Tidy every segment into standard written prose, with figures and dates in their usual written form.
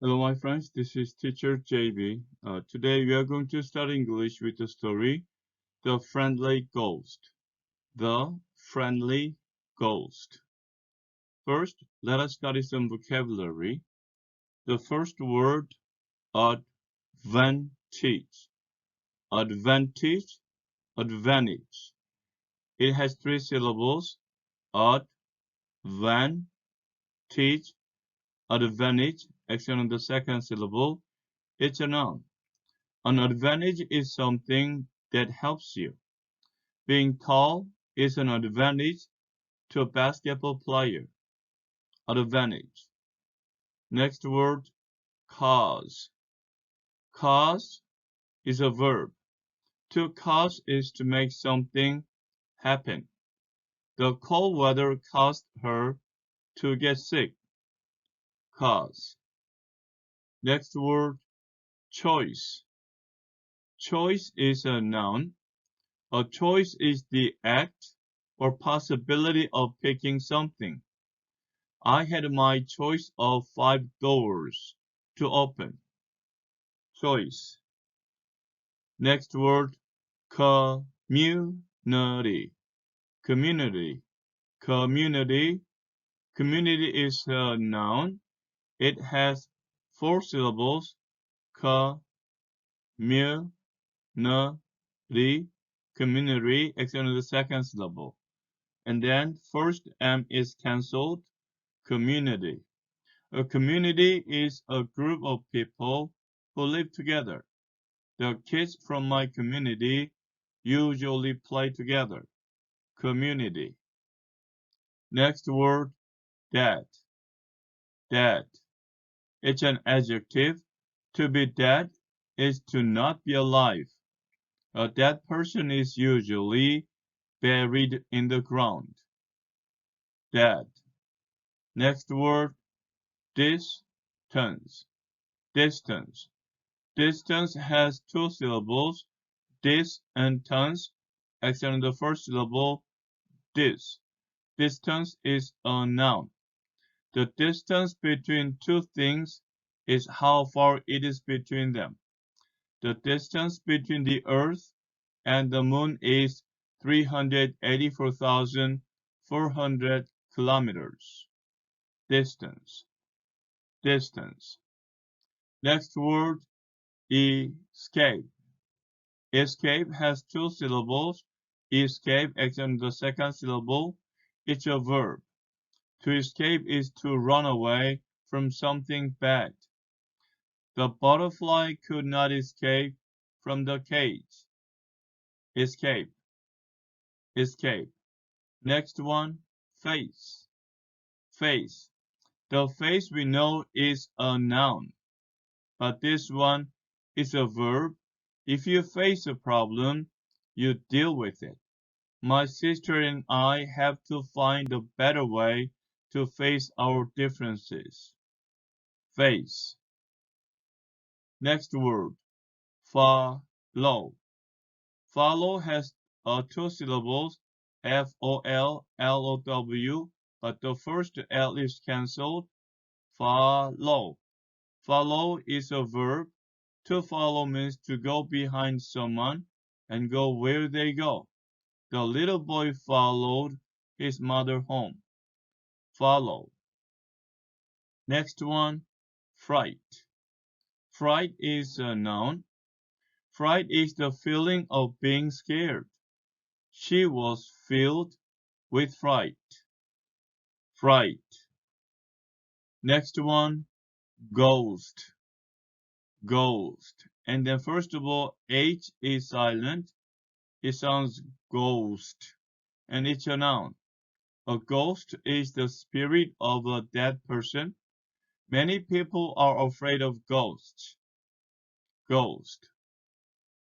Hello, my friends. This is teacher JB. Today we are going to study English with the story The Friendly Ghost. The Friendly Ghost. First, let us study some vocabulary. The first word, advantage. Advantage, advantage. It has three syllables. Advantage, advantage. Action on the second syllable. It's a noun. An advantage is something that helps you. Being tall is an advantage to a basketball player. Advantage. Next word, cause. Cause is a verb. To cause is to make something happen. The cold weather caused her to get sick. Cause. Next word, choice. Choice is a noun. A choice is the act or possibility of picking something. I had my choice of 5 doors to open. Choice. Next word, community. Community. Community. Community is a noun. It has 4 syllables. Community. Community. Except the second syllable. And then first M is cancelled. Community. A community is a group of people who live together. The kids from my community usually play together. Community. Next word, dead. Dead. It's an adjective. To be dead is to not be alive. A dead person is usually buried in the ground. Dead. Next word, distance. Distance. Distance has 2 syllables. Dis and tons, except on the first syllable, dis. Distance is a noun. The distance between two things is how far it is between them. The distance between the Earth and the Moon is 384,400 kilometers. Distance. Distance. Next word, escape. Escape has 2 syllables. Escape, except the second syllable. It's a verb. To escape is to run away from something bad. The butterfly could not escape from the cage. Escape. Escape. Next one, face. Face. The face we know is a noun, but this one is a verb. If you face a problem, you deal with it. My sister and I have to find a better way to face our differences. Face. Next word, follow. Follow has 2 syllables, Follow, but the first L is cancelled. Follow. Follow is a verb. To follow means to go behind someone and go where they go. The little boy followed his mother home. Follow. Next one, fright. Fright is a noun. Fright is the feeling of being scared. She was filled with fright. Fright. Next one, ghost. Ghost. And then first of all, H is silent. It sounds ghost. And it's a noun. A ghost is the spirit of a dead person. Many people are afraid of ghosts. Ghost.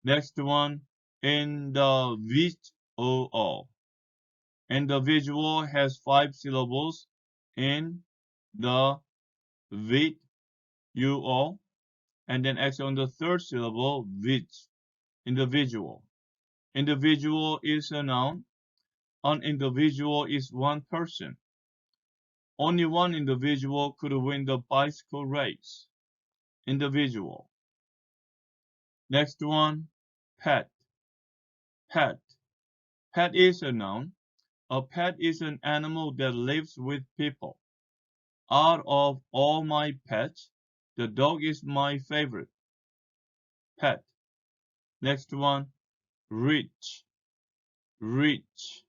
Next one, individual. Individual has 5 syllables. In the with you all, and then X on the third syllable, which. Individual. Individual is a noun. An individual is one person. Only one individual could win the bicycle race. individual. Next one, pet. Pet. Pet is a noun. A pet is an animal that lives with people. Out of all my pets, the dog is my favorite. Pet. Next one, reach. Reach.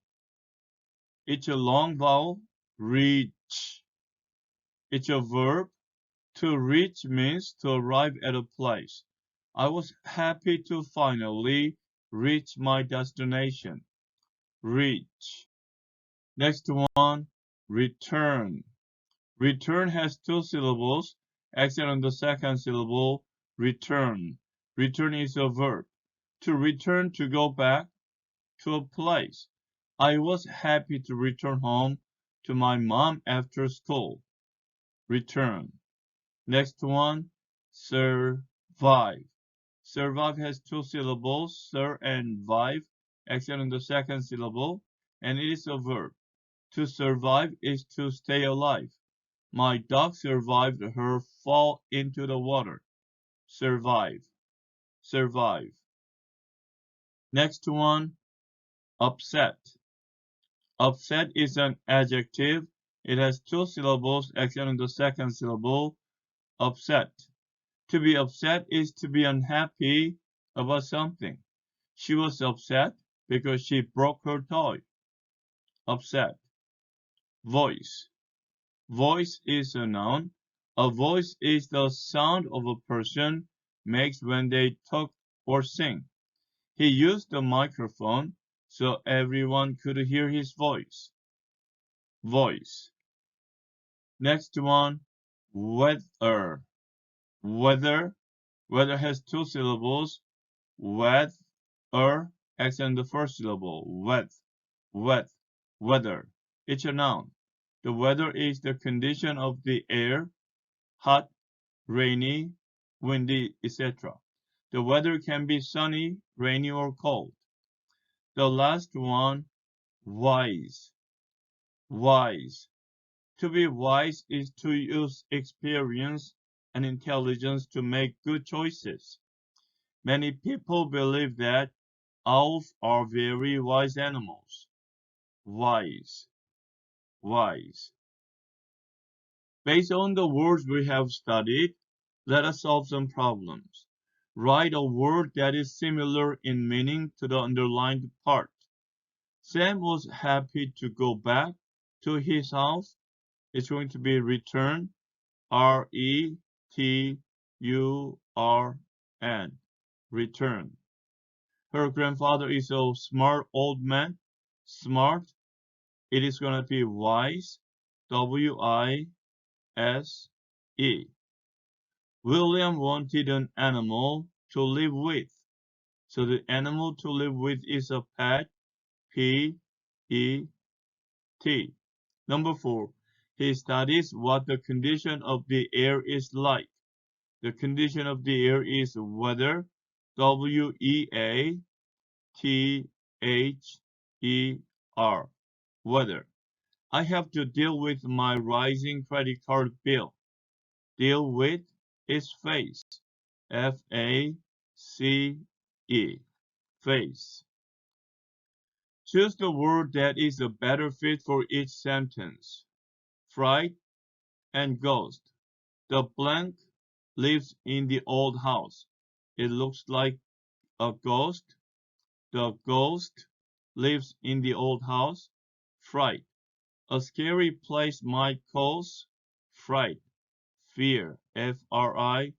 It's a long vowel. Reach. It's a verb. To reach means to arrive at a place. I was happy to finally reach my destination. Reach. Next one, return. Return has two syllables. Accent on the second syllable. Return. Return is a verb. To return, to go back to a place. I was happy to return home to my mom after school. Return. Next one, survive. Survive has two syllables, sur and vive, accent on the second syllable, and it is a verb. To survive is to stay alive. My dog survived her fall into the water. Survive. Survive. Next one, upset. Upset is an adjective. It has two syllables, accent on the second syllable. Upset. To be upset is to be unhappy about something. She was upset because she broke her toy. Upset. Voice. Voice is a noun. A voice is the sound of a person makes when they talk or sing. He used the microphone so everyone could hear his voice. Voice. Next one, weather. Weather. Weather has two syllables. Weather, accent the first syllable. Weather. It's a noun. The weather is the condition of the air, hot, rainy, windy, etc. The weather can be sunny, rainy, or cold. The last one, wise. Wise. To be wise is to use experience and intelligence to make good choices. Many people believe that owls are very wise animals. Wise. Wise. Based on the words we have studied, let us solve some problems. Write a word that is similar in meaning to the underlined part. Sam was happy to go back to his house. It's going to be return. R-E-T-U-R-N. Return. Her grandfather is a smart old man. Smart. It is going to be wise. W-I-S-E. William wanted an animal to live with. So the animal to live with is a pet. P-E-T. Number 4. He studies what the condition of the air is like. The condition of the air is weather. W-E-A-T-H-E-R. Weather. I have to deal with my rising credit card bill. Deal with is face. F-A-C-E. Face. Choose the word that is a better fit for each sentence. Fright and ghost. The blank lives in the old house. It looks like a ghost. The ghost lives in the old house. Fright. A scary place might cause fright. Fear. F-R-I-G-H-T.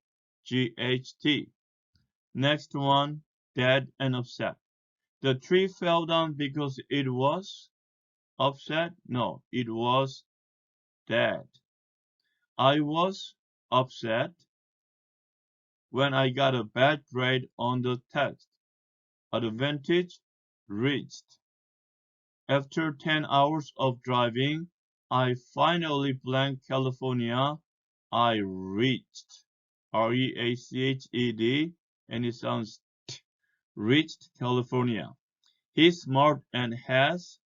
Next one, dead and upset. The tree fell down because it was upset? No, it was dead. I was upset when I got a bad grade on the test. Advantage reached. After 10 hours of driving, I finally blanked California. I reached. R-E-A-C-H-E-D, and it sounds reached California. He's smart and has,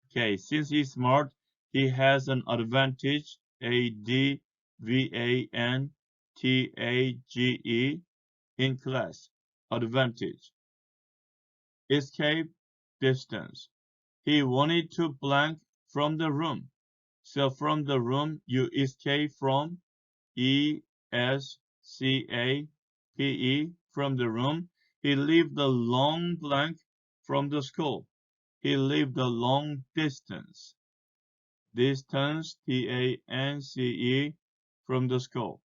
okay, since he's smart, he has an advantage, A-D-V-A-N-T-A-G-E. T-A-G-E, in class. Advantage. Escape, distance. He wanted to blank from the room. So from the room you escape from, E-S-C-A-P-E, from the room. He lived a long blank from the school. He lived a long distance. Distance, T-A-N-C-E, from the school.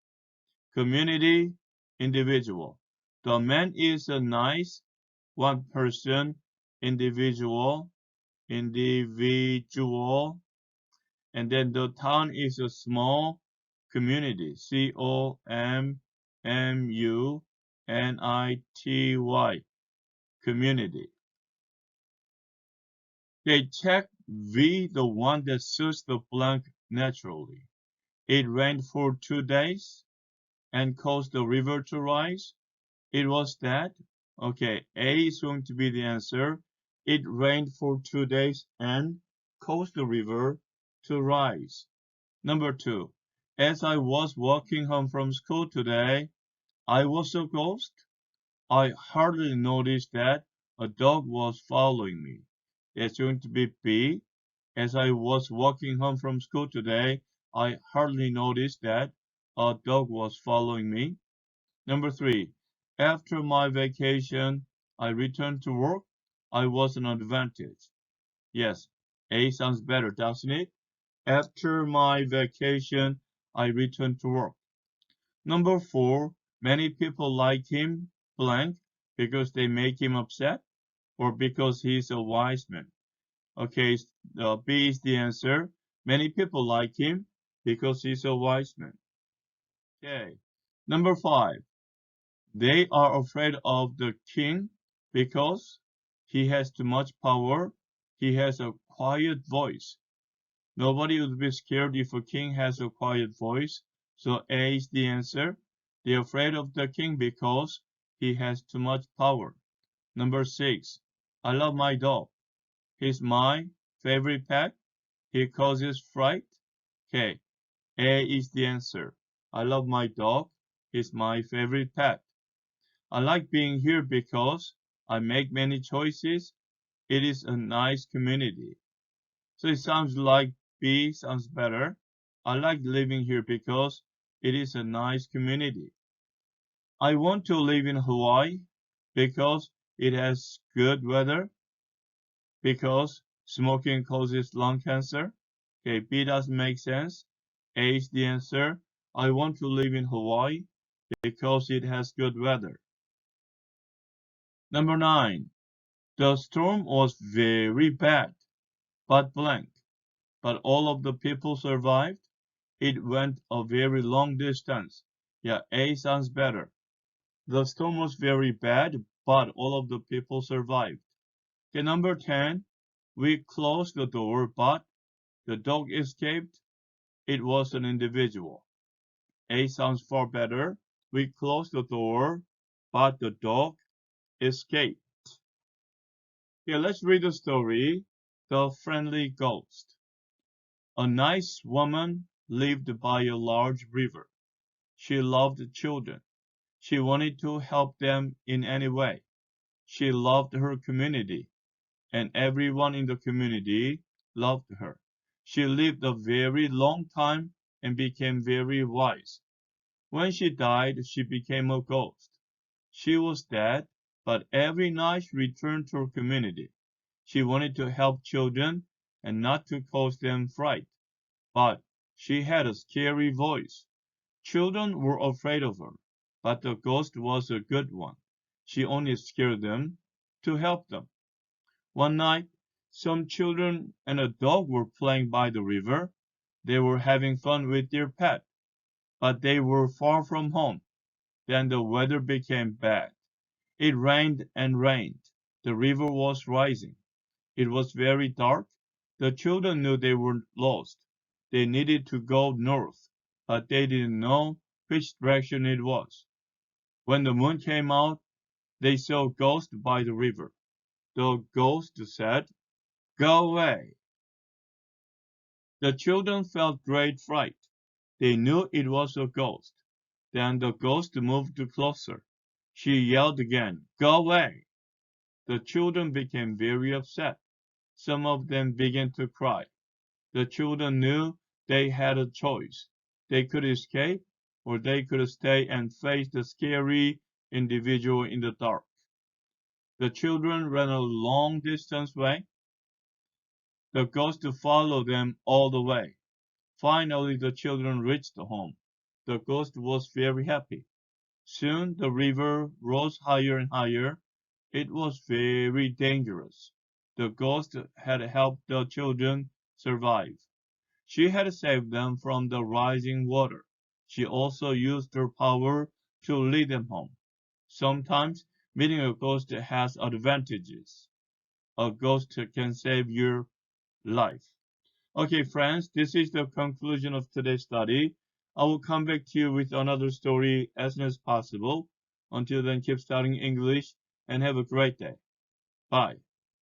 Community, individual. The man is a nice one person, individual, and then the town is a small community, C-O-M-M-U-N-I-T-Y, community. They check V, the one that suits the blank naturally. It rained for 2 days and caused the river to rise. It was that. Okay, A is going to be the answer. It rained for 2 days and caused the river to rise. Number 2. As I was walking home from school today, I was a ghost. I hardly noticed that a dog was following me. It's going to be B. As I was walking home from school today, I hardly noticed that a dog was following me. Number 3. After my vacation, I returned to work. I was an advantage. Yes, A sounds better, doesn't it? After my vacation, I returned to work. Number 4. Many people like him, blank, because they make him upset or because he's a wise man. Okay, B is the answer. Many people like him because he's a wise man. Okay. Number 5. They are afraid of the king because he has too much power. He has a quiet voice. Nobody would be scared if a king has a quiet voice. So A is the answer. They're afraid of the king because he has too much power. Number 6. I love my dog. He's my favorite pet. He causes fright. Okay. A is the answer. I love my dog. He's my favorite pet. I like being here because I make many choices. It is a nice community. So it sounds like B sounds better. I like living here because it is a nice community. I want to live in Hawaii because it has good weather, because smoking causes lung cancer. Okay, B doesn't make sense. A is the answer. I want to live in Hawaii because it has good weather. Number 9. The storm was very bad, but blank. But all of the people survived. It went a very long distance. Yeah, A sounds better. The storm was very bad, but all of the people survived. Okay, number 10. We closed the door, but the dog escaped. It was an individual. A sounds far better. We closed the door, but the dog escaped. Okay, let's read the story. The Friendly Ghost. A nice woman lived by a large river. She loved children. She wanted to help them in any way. She loved her community, and everyone in the community loved her. She lived a very long time and became very wise. When she died, she became a ghost. She was dead, but every night she returned to her community. She wanted to help children and not to cause them fright, but she had a scary voice. Children were afraid of her, but the ghost was a good one. She only scared them to help them. One night, some children and a dog were playing by the river. They were having fun with their pet, but they were far from home. Then the weather became bad. It rained and rained. The river was rising. It was very dark. The children knew they were lost. They needed to go north, but they didn't know which direction it was. When the moon came out, they saw a ghost by the river. The ghost said, "Go away." The children felt great fright. They knew it was a ghost. Then the ghost moved closer. She yelled again, "Go away!" The children became very upset. Some of them began to cry. The children knew they had a choice. They could escape, or they could stay and face the scary individual in the dark. The children ran a long distance way. The ghost followed them all the way. Finally, the children reached home. The ghost was very happy. Soon the river rose higher and higher. It was very dangerous. The ghost had helped the children survive. She had saved them from the rising water. She also used her power to lead them home. Sometimes meeting a ghost has advantages. A ghost can save your life. Okay, friends, this is the conclusion of today's study. I will come back to you with another story as soon as possible. Until then, keep studying English and have a great day. Bye.